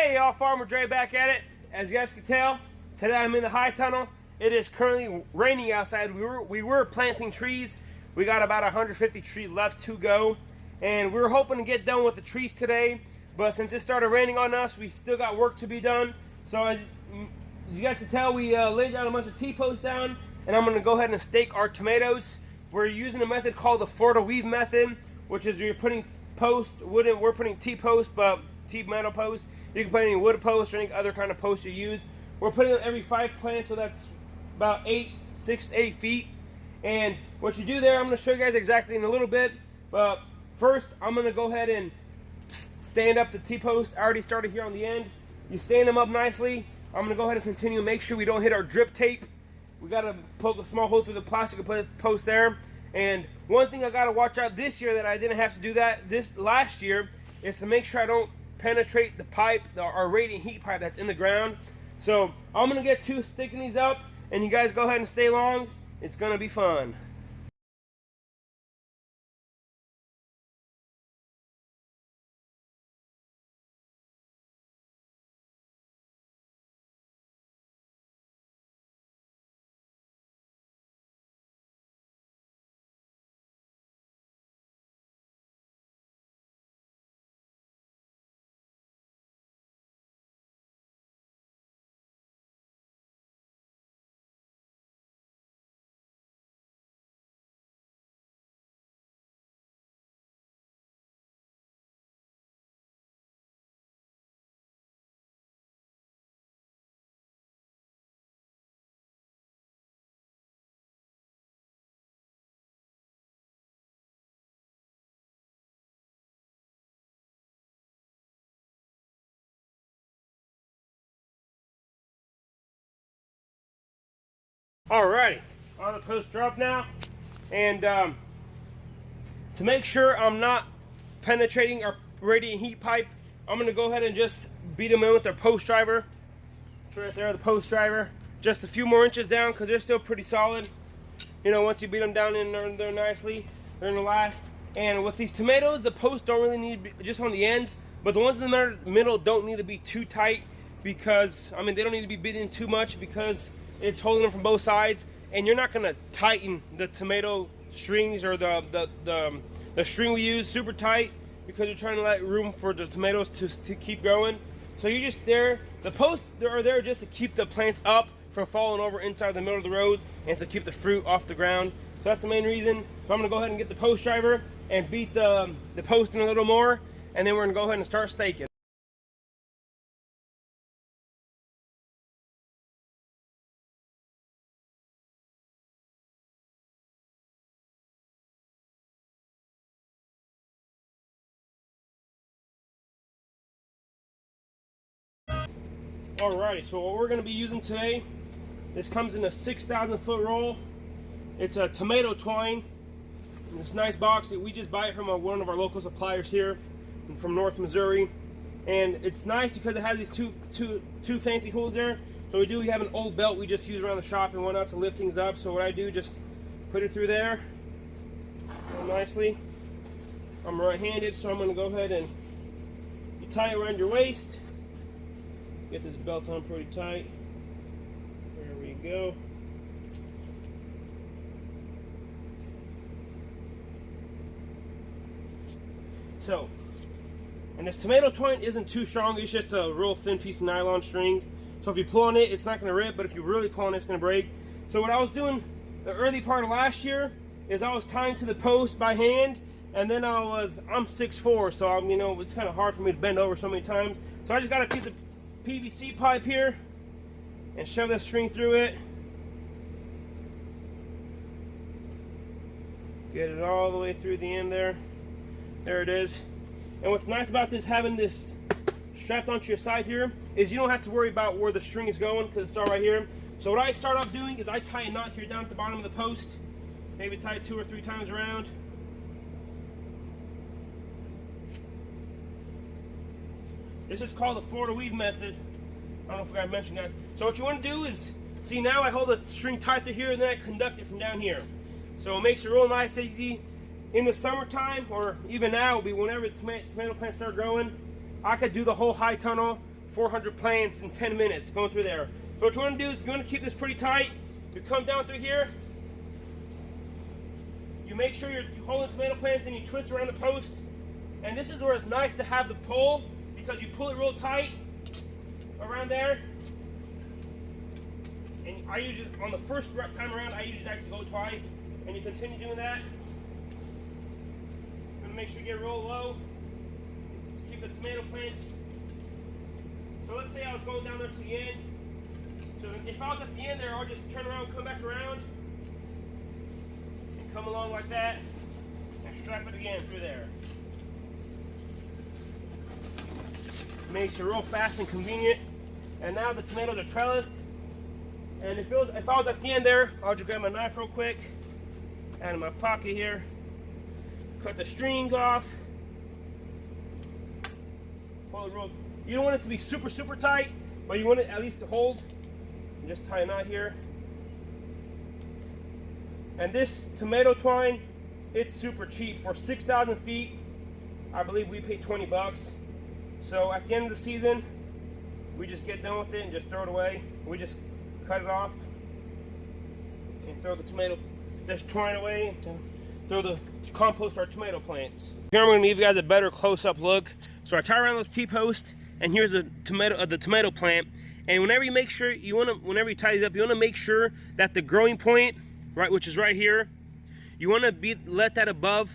Hey y'all, Farmer Dre back at it. As you guys can tell, today I'm in the high tunnel. It is currently raining outside. We were planting trees. We got about 150 trees left to go, and we were hoping to get done with the trees today, but since it started raining on us, we still got work to be done. So as you guys can tell, we laid down a bunch of T-posts down, and I'm going to go ahead and stake our tomatoes. We're using a method called the Florida weave method, which is you're putting we're putting T-posts, but T-metal posts. You can put any wood posts or any other kind of post you use. We're putting it every 5 plants, so that's about 6 to 8 feet. And what you do there, I'm going to show you guys exactly in a little bit. But first, I'm going to go ahead and stand up the T-post. I already started here on the end. You stand them up nicely. I'm going to go ahead and continue. Make sure we don't hit our drip tape. We got to poke a small hole through the plastic and put a post there. And one thing I got to watch out this year that I didn't have to do that this last year is to make sure I don't penetrate the pipe, our radiant heat pipe that's in the ground. So I'm going to get to sticking these up, and you guys go ahead and stay along. It's going to be fun. Alrighty, on the poster up now, and to make sure I'm not penetrating our radiant heat pipe, I'm going to go ahead and just beat them in with our post driver. It's right there, the post driver. Just a few more inches down because they're still pretty solid. You know, once you beat them down in there nicely, they're going to last. And with these tomatoes, the posts don't really need to be just on the ends, but the ones in the middle don't need to be too tight because, I mean, they don't need to be beaten too much because it's holding them from both sides, and you're not going to tighten the tomato strings or the string we use super tight because you're trying to let room for the tomatoes to keep growing. So you're just there. The posts are there just to keep the plants up from falling over inside the middle of the rows and to keep the fruit off the ground. So that's the main reason. So I'm going to go ahead and get the post driver and beat the post in a little more, and then we're going to go ahead and start staking. Alrighty, so what we're going to be using today, this comes in a 6,000 foot roll. It's a tomato twine in this nice box. We just buy it from one of our local suppliers here from North Missouri, and it's nice because it has these two fancy holes there. So we have an old belt we just use around the shop and whatnot to lift things up. So what I do, just put it through there real nicely. I'm right-handed, so I'm going to go ahead and you tie it around your waist. Get this belt on pretty tight. There we go. So, and this tomato twine isn't too strong. It's just a real thin piece of nylon string. So if you pull on it, it's not going to rip, but if you really pull on it, it's going to break. So what I was doing the early part of last year is I was tying to the post by hand, and then I'm 6'4", so you know, it's kind of hard for me to bend over so many times. So I just got a piece of PVC pipe here and shove the string through it. Get it all the way through the end there. There it is. And what's nice about this, having this strapped onto your side here, is you don't have to worry about where the string is going because it's all right here. So what I start off doing is I tie a knot here down at the bottom of the post. Maybe tie it 2 or 3 times around. This is called the Florida weave method. I don't know if I mentioned that. So what you want to do is, see, now I hold the string tight to here and then I conduct it from down here. So it makes it real nice, easy. In the summertime, or even now, will be whenever the tomato plants start growing, I could do the whole high tunnel 400 plants in 10 minutes going through there. So what you want to do is you want to keep this pretty tight. You come down through here. You make sure you're holding tomato plants and you twist around the post. And this is where it's nice to have the pole because you pull it real tight around there. And I usually, on the first time around, I usually actually go twice. And you continue doing that. I'm going to make sure you get real low to keep the tomato plants. So let's say I was going down there to the end. So if I was at the end there, I'll just turn around, come back around, and come along like that, and strap it again through there. Makes it real fast and convenient. And now the tomatoes are trellised. And if I was at the end there, I'll just grab my knife real quick, out of my pocket here, cut the string off, pull it real. You don't want it to be super, super tight, but you want it at least to hold. And just tie a knot here. And this tomato twine, it's super cheap. For 6,000 feet, I believe we paid 20 bucks. So at the end of the season, we just get done with it and just throw it away. We just cut it off and throw this twine away and throw the compost our tomato plants. Here I'm going to give you guys a better close-up look. So I tie around with T-post, and here's the tomato plant. And whenever you make sure whenever you tie these up, you want to make sure that the growing point, right, which is right here, you want to let that above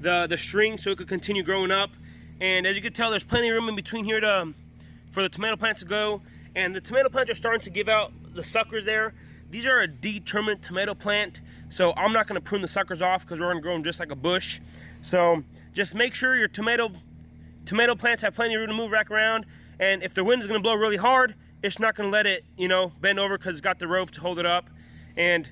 the string so it could continue growing up. And as you can tell, there's plenty of room in between here for the tomato plants to go. And the tomato plants are starting to give out the suckers there. These are a determined tomato plant, so I'm not going to prune the suckers off because we're going to grow them just like a bush. So just make sure your tomato plants have plenty of room to move back around. And if the wind is going to blow really hard, it's not going to let it, bend over because it's got the rope to hold it up. And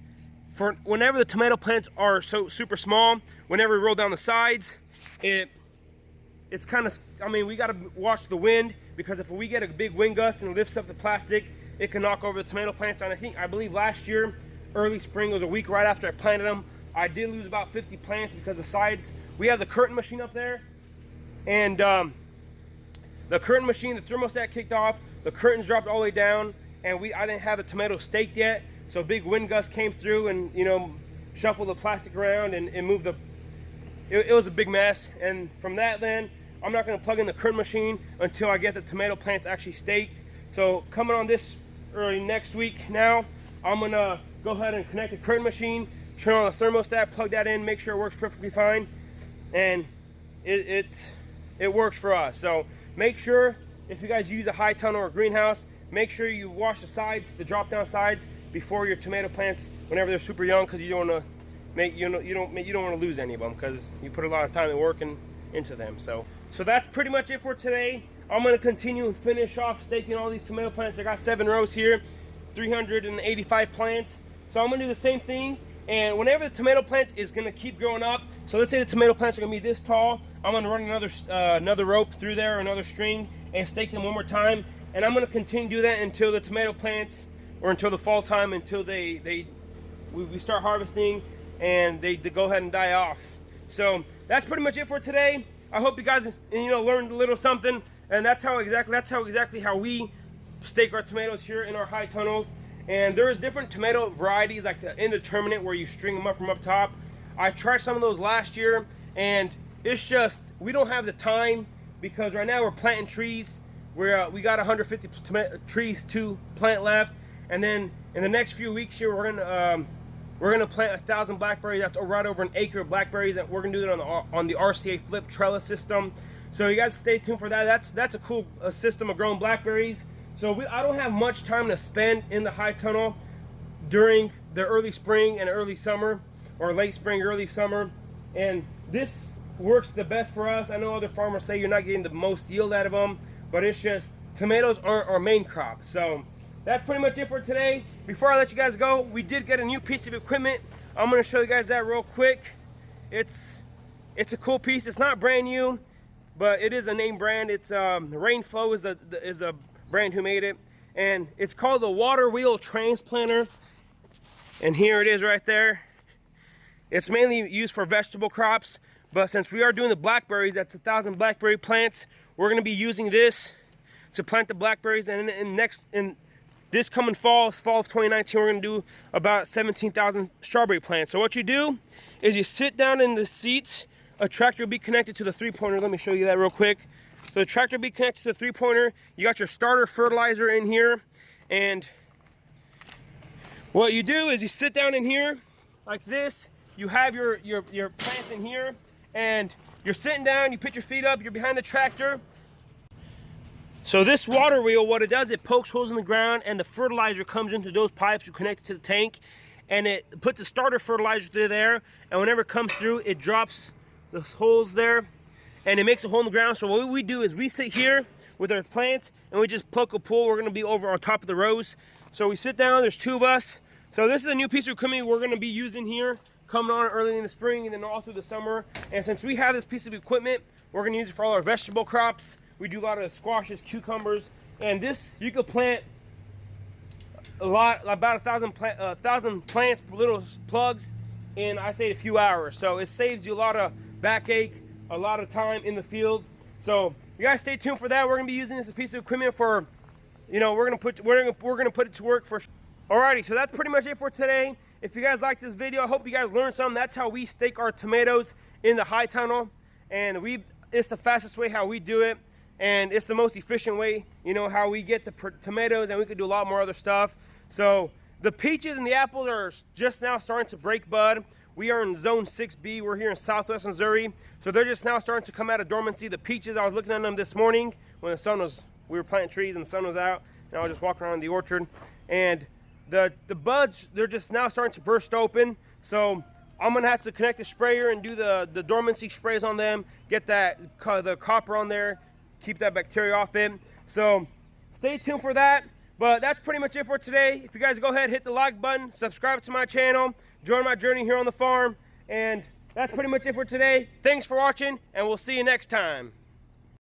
for whenever the tomato plants are so super small, whenever we roll down the sides, it's kind of, we got to watch the wind, because if we get a big wind gust and it lifts up the plastic, it can knock over the tomato plants. And I believe last year, early spring, it was a week right after I planted them, I did lose about 50 plants because the sides, we have the curtain machine up there, and the curtain machine, the thermostat kicked off, the curtains dropped all the way down, and I didn't have the tomatoes staked yet, so a big wind gust came through and, shuffled the plastic around and moved it was a big mess. And from that then, I'm not going to plug in the curtain machine until I get the tomato plants actually staked. So coming on this early next week now, I'm going to go ahead and connect the curtain machine, turn on the thermostat, plug that in, make sure it works perfectly fine, and it works for us. So make sure, if you guys use a high tunnel or greenhouse, make sure you wash the sides, the drop down sides, before your tomato plants whenever they're super young, because you don't want to lose any of them, because you put a lot of time and work into them. So that's pretty much it for today. I'm going to continue and finish off staking all these tomato plants. I got 7 rows here, 385 plants. So I'm going to do the same thing. And whenever the tomato plant is going to keep growing up, so let's say the tomato plants are going to be this tall, I'm going to run another rope through there, another string, and stake them one more time. And I'm going to continue to do that until the tomato plants, or until the fall time, until we start harvesting and they go ahead and die off. So that's pretty much it for today. I hope you guys learned a little something, and that's exactly how we stake our tomatoes here in our high tunnels. And there's different tomato varieties, like the indeterminate, where you string them up from up top. I tried some of those last year, and it's just, we don't have the time, because right now we're planting trees. We got 150 trees to plant left, and then in the next few weeks here, we're gonna plant 1,000 blackberries. That's right over an acre of blackberries, and we're gonna do that on the RCA flip trellis system. So you guys stay tuned for that. That's a cool system of growing blackberries. So I don't have much time to spend in the high tunnel during the early spring and early summer, or late spring, early summer. And this works the best for us. I know other farmers say you're not getting the most yield out of them, but it's just tomatoes aren't our main crop. So that's pretty much it for today. Before I let you guys go, we did get a new piece of equipment. I'm gonna show you guys that real quick. It's a cool piece. It's not brand new, but it is a name brand. It's Rainflow is the brand who made it, and it's called the Water Wheel Transplanter. And here it is right there. It's mainly used for vegetable crops, but since we are doing the blackberries, that's 1,000 blackberry plants, we're gonna be using this to plant the blackberries. And in this coming fall of 2019, we're gonna do about 17,000 strawberry plants. So what you do is you sit down in the seats. A tractor will be connected to the 3-pointer. Let me show you that real quick. So the tractor will be connected to the 3-pointer. You got your starter fertilizer in here, and what you do is you sit down in here like this. You have your plants in here, and you're sitting down, you put your feet up, you're behind the tractor. So this water wheel, what it does, it pokes holes in the ground, and the fertilizer comes into those pipes, you connect it to the tank, and it puts the starter fertilizer through there, and whenever it comes through, it drops those holes there, and it makes a hole in the ground. So what we do is we sit here with our plants, and we just poke a pool. We're gonna be over on top of the rows. So we sit down, there's 2 of us. So this is a new piece of equipment we're gonna be using here, coming on early in the spring and then all through the summer. And since we have this piece of equipment, we're gonna use it for all our vegetable crops. We do a lot of squashes, cucumbers, and this, you could plant about 1,000 plants, little plugs, in, I say, a few hours. So it saves you a lot of backache, a lot of time in the field. So you guys stay tuned for that. We're gonna be using this piece of equipment for, you know, we're gonna put it to work for. Alrighty, so that's pretty much it for today. If you guys like this video, I hope you guys learned something. That's how we stake our tomatoes in the high tunnel, and it's the fastest way how we do it, and it's the most efficient way, you know, how we get the tomatoes, and we could do a lot more other stuff. So the peaches and the apples are just now starting to break bud. We are in zone 6B. We're here in southwest Missouri, so they're just now starting to come out of dormancy. The peaches, I was looking at them this morning when we were planting trees and the sun was out, and I was just walking around the orchard, and the buds, they're just now starting to burst open. So I'm gonna have to connect the sprayer and do the dormancy sprays on them, get the copper on there, keep that bacteria off it. So stay tuned for that. But that's pretty much it for today. If you guys go ahead, hit the like button, subscribe to my channel, join my journey here on the farm, and that's pretty much it for today. Thanks for watching, and we'll see you next time.